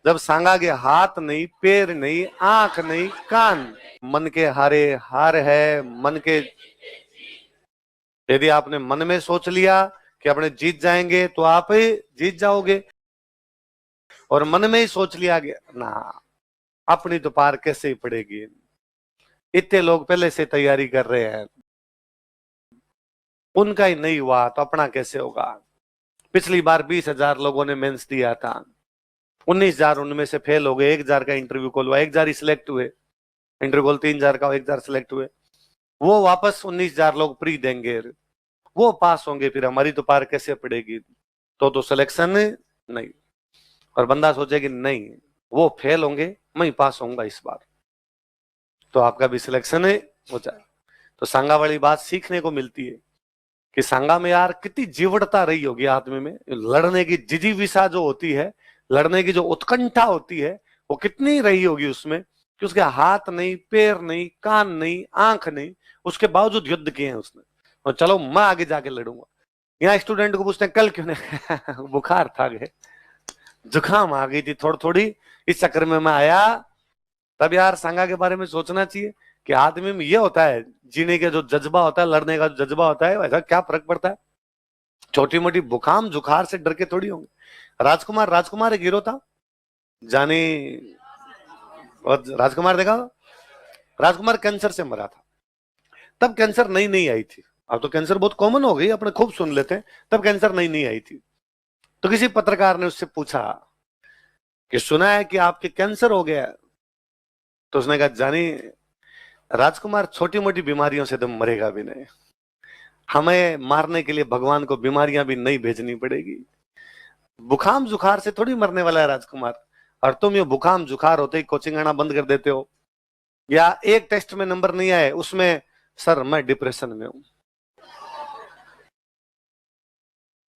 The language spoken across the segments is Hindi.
जब सांगा के हाथ नहीं, पैर नहीं, आंख नहीं, कान, मन के हारे हार है। मन के, यदि आपने मन में सोच लिया कि अपने जीत जाएंगे तो आप ही जीत जाओगे, और मन में ही सोच लिया गया ना अपनी तो पार कैसे ही पड़ेगी, इतने लोग पहले से तैयारी कर रहे हैं, उनका ही नहीं हुआ तो अपना कैसे होगा। पिछली बार 20,000 लोगों ने मेंस दिया था, 19,000 उनमें से फेल हो गए, 1,000 का इंटरव्यू कॉल हुआ, 1,000 ही सिलेक्ट हुए, इंटरव्यू कॉल 3,000 का, 1,000 सिलेक्ट हुए। वो वापस 19,000 लोग प्री देंगे, वो पास होंगे, फिर हमारी तो पार कैसे पड़ेगी। तो सिलेक्शन नहीं, और बंदा सोचेगी नहीं वो फेल होंगे, मैं ही पास होऊंगा इस बार, तो आपका भी सिलेक्शन हो जाए। तो सांगा वाली बात सीखने को मिलती है कि सांगा में यार कितनी जीवटता रही होगी आदमी में, लड़ने की जिजीविषा जो होती है, लड़ने की जो उत्कंठा होती है, वो कितनी रही होगी उसमें, कि उसके हाथ नहीं, पैर नहीं, कान नहीं, आंख नहीं, उसके बावजूद युद्ध किए हैं उसने, और चलो मैं आगे जाके लड़ूंगा। यहाँ स्टूडेंट को पूछते हैं कल क्यों नहीं बुखार था, गए जुकाम आ गई थी थोड़ी थोड़ी, इस चक्कर में मैं आया। तब यार सांगा के बारे में सोचना चाहिए कि आदमी में ये होता है, जीने का जो जज्बा होता है, लड़ने का जो जज्बा होता है, वैसा क्या फर्क पड़ता है, छोटी मोटी बुखाम जुखार से डर के थोड़ी होंगे। राजकुमार एक हीरो था, जानी, और राजकुमार देखा, राजकुमार कैंसर से मरा था। तब कैंसर नई नई आई थी, अब तो कैंसर बहुत कॉमन हो गई, अपने खूब सुन लेते हैं, तब कैंसर नई नई आई थी। तो किसी पत्रकार ने उससे पूछा कि सुना है कि आपके कैंसर हो गया, तो उसने कहा जानी राजकुमार छोटी मोटी बीमारियों से तो मरेगा भी नहीं, हमें मारने के लिए भगवान को बीमारियां भी नहीं भेजनी पड़ेगी, बुखाम जुखार से थोड़ी मरने वाला है राजकुमार। और तुम ये बुखाम जुखार होते ही कोचिंग आना बंद कर देते हो, या एक टेस्ट में नंबर नहीं आए उसमें सर मैं डिप्रेशन में हूं।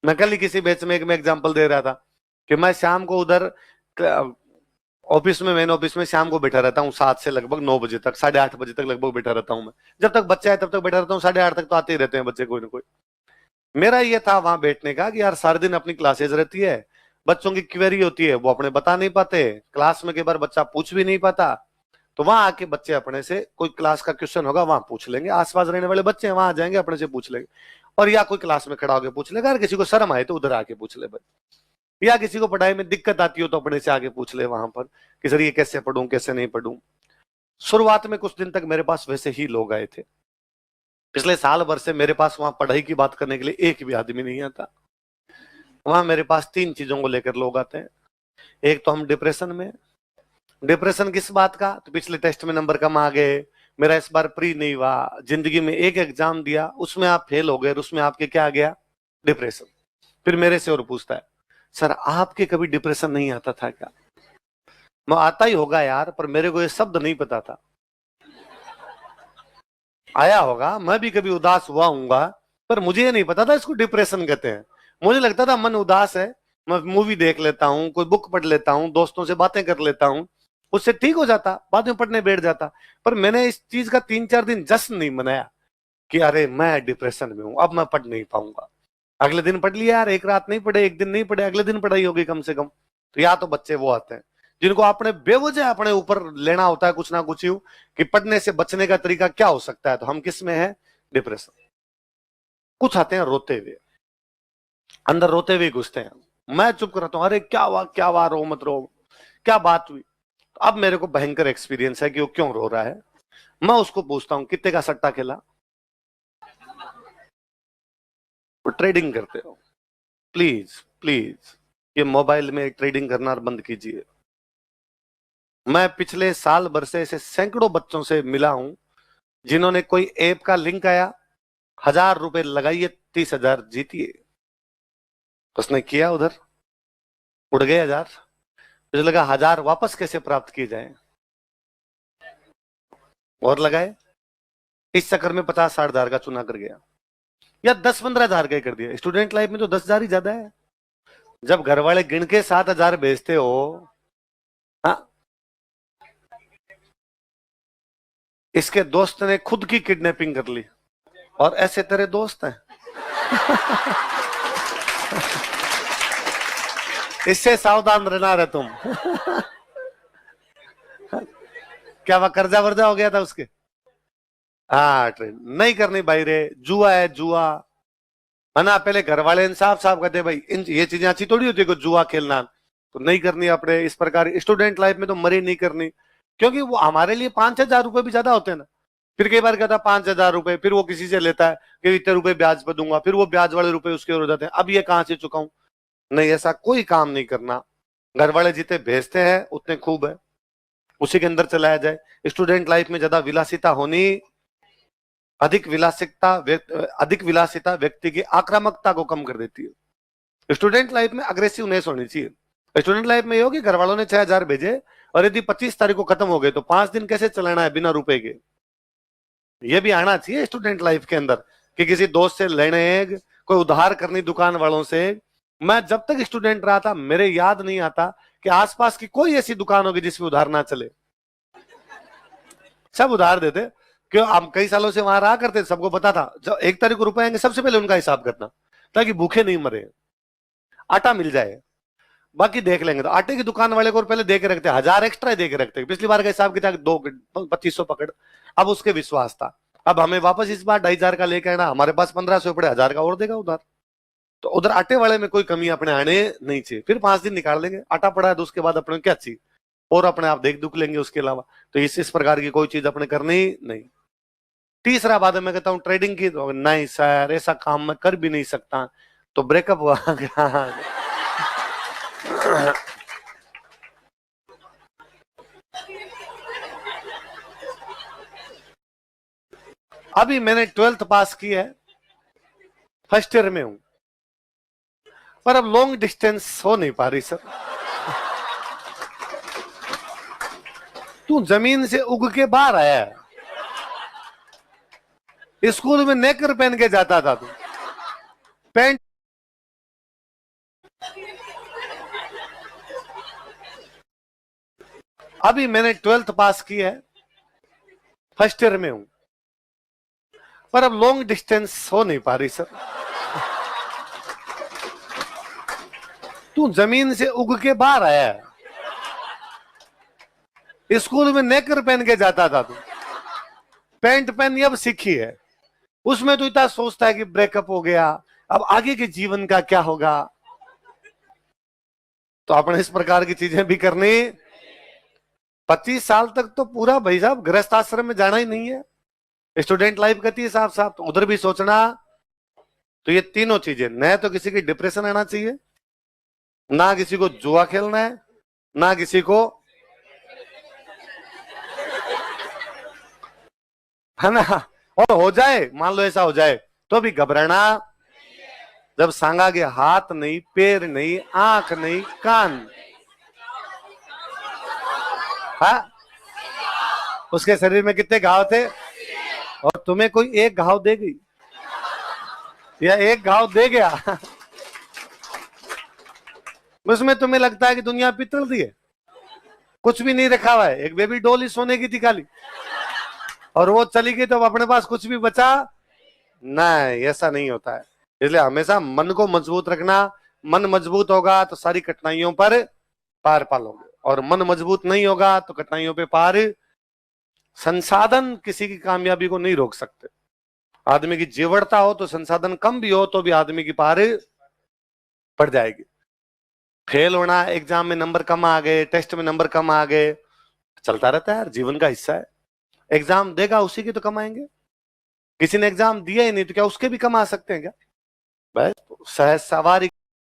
मैं कल ही किसी बैच में एक मैं एग्जांपल दे रहा था कि मैं शाम को उधर ऑफिस में, मेन ऑफिस में शाम को बैठा रहता हूँ 7 से लगभग 9 बजे तक, 8:30 बजे तक लगभग बैठा रहता हूँ मैं, जब तक बच्चे आए तब तक बैठा रहता हूँ, 8:30 तक तो आते ही रहते हैं बच्चे कोई ना कोई। मेरा ये था वहां बैठने का कि यार सारे दिन अपनी क्लासेज रहती है, बच्चों की क्वेरी होती है, वो अपने बता नहीं पाते, क्लास में कई बार बच्चा पूछ भी नहीं पाता, तो वहां आके बच्चे अपने से कोई क्लास का क्वेश्चन होगा वहां पूछ लेंगे, आसपास रहने वाले बच्चे वहां आ जाएंगे अपने से पूछ लेंगे, और या कोई क्लास में खड़ा होकर पूछ लेगा, अगर किसी को शर्म आए तो उधर आके पूछ ले भाई, या किसी को पढ़ाई में दिक्कत आती हो तो अपने से आगे पूछ ले वहां पर कि सर ये कैसे पढ़ूं कैसे नहीं पढ़ूं। शुरुआत में कुछ दिन तक मेरे पास वैसे ही लोग आए थे, पिछले साल भर से मेरे पास वहां पढ़ाई की बात करने के लिए एक भी आदमी नहीं आता। वहां मेरे पास 3 चीजों को लेकर लोग आते हैं। एक तो हम डिप्रेशन में, डिप्रेशन किस बात का, तो पिछले टेस्ट में नंबर कम आ गए, मेरा इस बार प्री नहीं हुआ, जिंदगी में एक एग्जाम दिया उसमें आप फेल हो गए, उसमें आपके क्या आ गया, डिप्रेशन। फिर मेरे से और पूछता है सर आपके कभी डिप्रेशन नहीं आता था क्या, मैं आता ही होगा यार, पर मेरे को ये शब्द नहीं पता था, आया होगा, मैं भी कभी उदास हुआ हूंगा, पर मुझे ये नहीं पता था इसको डिप्रेशन कहते हैं। मुझे लगता था मन उदास है, मैं मूवी देख लेता हूँ, कोई बुक पढ़ लेता हूँ, दोस्तों से बातें कर लेता हूँ, उससे ठीक हो जाता, बाद में पढ़ने बैठ जाता। पर मैंने इस चीज का 3-4 दिन जश्न नहीं मनाया कि अरे मैं डिप्रेशन में हूं, अब मैं पढ़ नहीं पाऊंगा। अगले दिन पढ़ लिया यार, एक रात नहीं पढ़े, एक दिन नहीं पढ़े, अगले दिन पढ़ाई होगी कम से कम। तो या तो बच्चे वो आते हैं जिनको आपने बेवजह अपने ऊपर लेना होता है कुछ ना कुछ यूं कि पढ़ने से बचने का तरीका क्या हो सकता है, तो हम किस में है, डिप्रेशन। कुछ आते हैं रोते हुए, अंदर रोते हुए घुसते हैं, मैं चुप कराता हूं, अरे क्या हुआ, रो मत रो, क्या बात हुई। तो अब मेरे को भयंकर एक्सपीरियंस है कि वो क्यों रो रहा है, मैं उसको पूछता हूं कितने का सट्टा खेला, वो ट्रेडिंग करते हो, प्लीज प्लीज ये मोबाइल में ट्रेडिंग करना बंद कीजिए। मैं पिछले साल भर से ऐसे सैकड़ों बच्चों से मिला हूं जिन्होंने कोई ऐप का लिंक आया, 1,000 रुपए लगाइए 30,000 जीतिए, उसने किया, उधर उड़ गए 1,000, मुझे लगा 1,000 वापस कैसे प्राप्त किए जाए, और लगाए, इस चक्कर में 50-60 हजार का चुना कर गया, या 10-15 हजार का कर दिया। स्टूडेंट लाइफ में तो 10,000 ही ज्यादा है, जब घर वाले गिन के 7,000 भेजते हो। हाँ, इसके दोस्त ने खुद की किडनैपिंग कर ली, और ऐसे तेरे दोस्त हैं इससे सावधान रहना रे तुम। क्या वह कर्जा वर्जा हो गया था उसके? हाँ, ट्रेन नहीं करनी भाई रे, जुआ है जुआ। है ना, पहले घर वाले साफ साफ कहते भाई इन ये चीजें अच्छी थोड़ी होती है को जुआ खेलना, तो नहीं करनी अपने। इस प्रकार स्टूडेंट लाइफ में तो मरी नहीं करनी, क्योंकि वो हमारे लिए 5,000 रुपए भी ज्यादा होते हैं ना। फिर कई बार कहता 5,000 रुपए, फिर वो किसी से लेता है कि इतने रुपए ब्याज पे दूंगा, फिर वो ब्याज वाले रुपए उसके हो जाते हैं, अब ये कहां से चुकाऊं। नहीं, ऐसा कोई काम नहीं करना। घर वाले जितने भेजते हैं उतने खूब है, उसी के अंदर चलाया जाए। स्टूडेंट लाइफ में ज्यादा विलासिता होनी, अधिक विलासिता व्यक्ति की आक्रामकता को कम कर देती है। स्टूडेंट लाइफ में अग्रेसिवनेस होनी चाहिए। स्टूडेंट लाइफ में ये हो कि घर वालों ने 6,000 भेजे और यदि 25 तारीख को खत्म हो गए तो 5 दिन कैसे चलाना है बिना रुपए के, ये भी आना चाहिए स्टूडेंट लाइफ के अंदर। कि किसी दोस्त से लेने, कोई उधार करनी दुकान वालों से। मैं जब तक स्टूडेंट रहा था मेरे याद नहीं आता कि आसपास की कोई ऐसी दुकान होगी जिसमें उधार ना चले, सब उधार देते। क्यों? हम कई सालों से वहां रहा करते, सबको पता था जब 1 तारीख को रुपए आएंगे सबसे पहले उनका हिसाब करना, ताकि भूखे नहीं मरे, आटा मिल जाए। बाकी देख लेंगे। तो आटे की दुकान वाले को पहले दे के रखते, 1,000 एक्स्ट्रा दे के रखते। पिछली बार का हिसाब किताब 2500 पकड़, अब उसके विश्वास था। अब हमें वापस इस बार 2,500 का लेके आना, हमारे पास 1,500 पड़े, 1,000 का और देगा उधार। तो उधर आटे वाले में कोई कमी अपने आने नहीं चाहिए। फिर 5 दिन निकाल लेंगे, आटा पड़ा है तो उसके बाद अपने क्या चाहिए, और अपने आप देख दुख लेंगे उसके अलावा। तो इस प्रकार की कोई चीज अपने करनी नहीं। तीसरा बात है, मैं कहता हूँ ट्रेडिंग की, तो नहीं सर ऐसा काम मैं कर भी नहीं सकता, तो ब्रेकअप हुआ। अभी मैंने 12th पास की है, फर्स्ट ईयर में हूं, पर अब लॉन्ग डिस्टेंस हो नहीं पा रही सर। तू जमीन से उग के बाहर आया है, स्कूल में नेकर पहन के जाता था तू, पैंट। अभी मैंने 12th पास की है, फर्स्ट ईयर में हूं, पर अब लॉन्ग डिस्टेंस हो नहीं पा रही सर। तू जमीन से उग के बाहर आया है, स्कूल में नेकर पहन के जाता था तू, पैंट पहननी अब सीखी है, उसमें तो इतना सोचता है कि ब्रेकअप हो गया, अब आगे के जीवन का क्या होगा। तो आपने इस प्रकार की चीजें भी करनी। 25 साल तक तो पूरा भाई साहब गृहस्थ आश्रम में जाना ही नहीं है, स्टूडेंट लाइफ कहती है साफ साफ, तो उधर भी सोचना। तो ये तीनों चीजें, न तो किसी की डिप्रेशन आना चाहिए, ना किसी को जुआ खेलना है, ना किसी को, है ना। और हो जाए, मान लो ऐसा हो जाए तो भी घबराना। जब सांगा के हाथ नहीं, पैर नहीं, आंख नहीं, कान, हाँ, उसके शरीर में कितने घाव थे, और तुम्हें कोई एक घाव दे गई या एक घाव दे गया, उसमें तुम्हें लगता है कि दुनिया पितल दी है, कुछ भी नहीं रखा हुआ है। एक बेबी डॉल ही सोने की थी खाली, और वो चली गई तो अपने पास कुछ भी बचा नहीं। ऐसा नहीं होता है। इसलिए हमेशा मन को मजबूत रखना। मन मजबूत होगा तो सारी कठिनाइयों पर पार पालोगे, और मन मजबूत नहीं होगा तो कठिनाइयों पे पार। संसाधन किसी की कामयाबी को नहीं रोक सकते। आदमी की जीवटता हो तो संसाधन कम भी हो तो भी आदमी की पार पड़ जाएगी। फेल होना, एग्जाम में नंबर कम आ गए, टेस्ट में नंबर कम आ गए, चलता रहता है यार, जीवन का हिस्सा है। एग्जाम देगा उसी के तो कमाएंगे, किसी ने एग्जाम दिया ही नहीं तो क्या उसके भी कमा सकते हैं क्या? बस सहज सवारी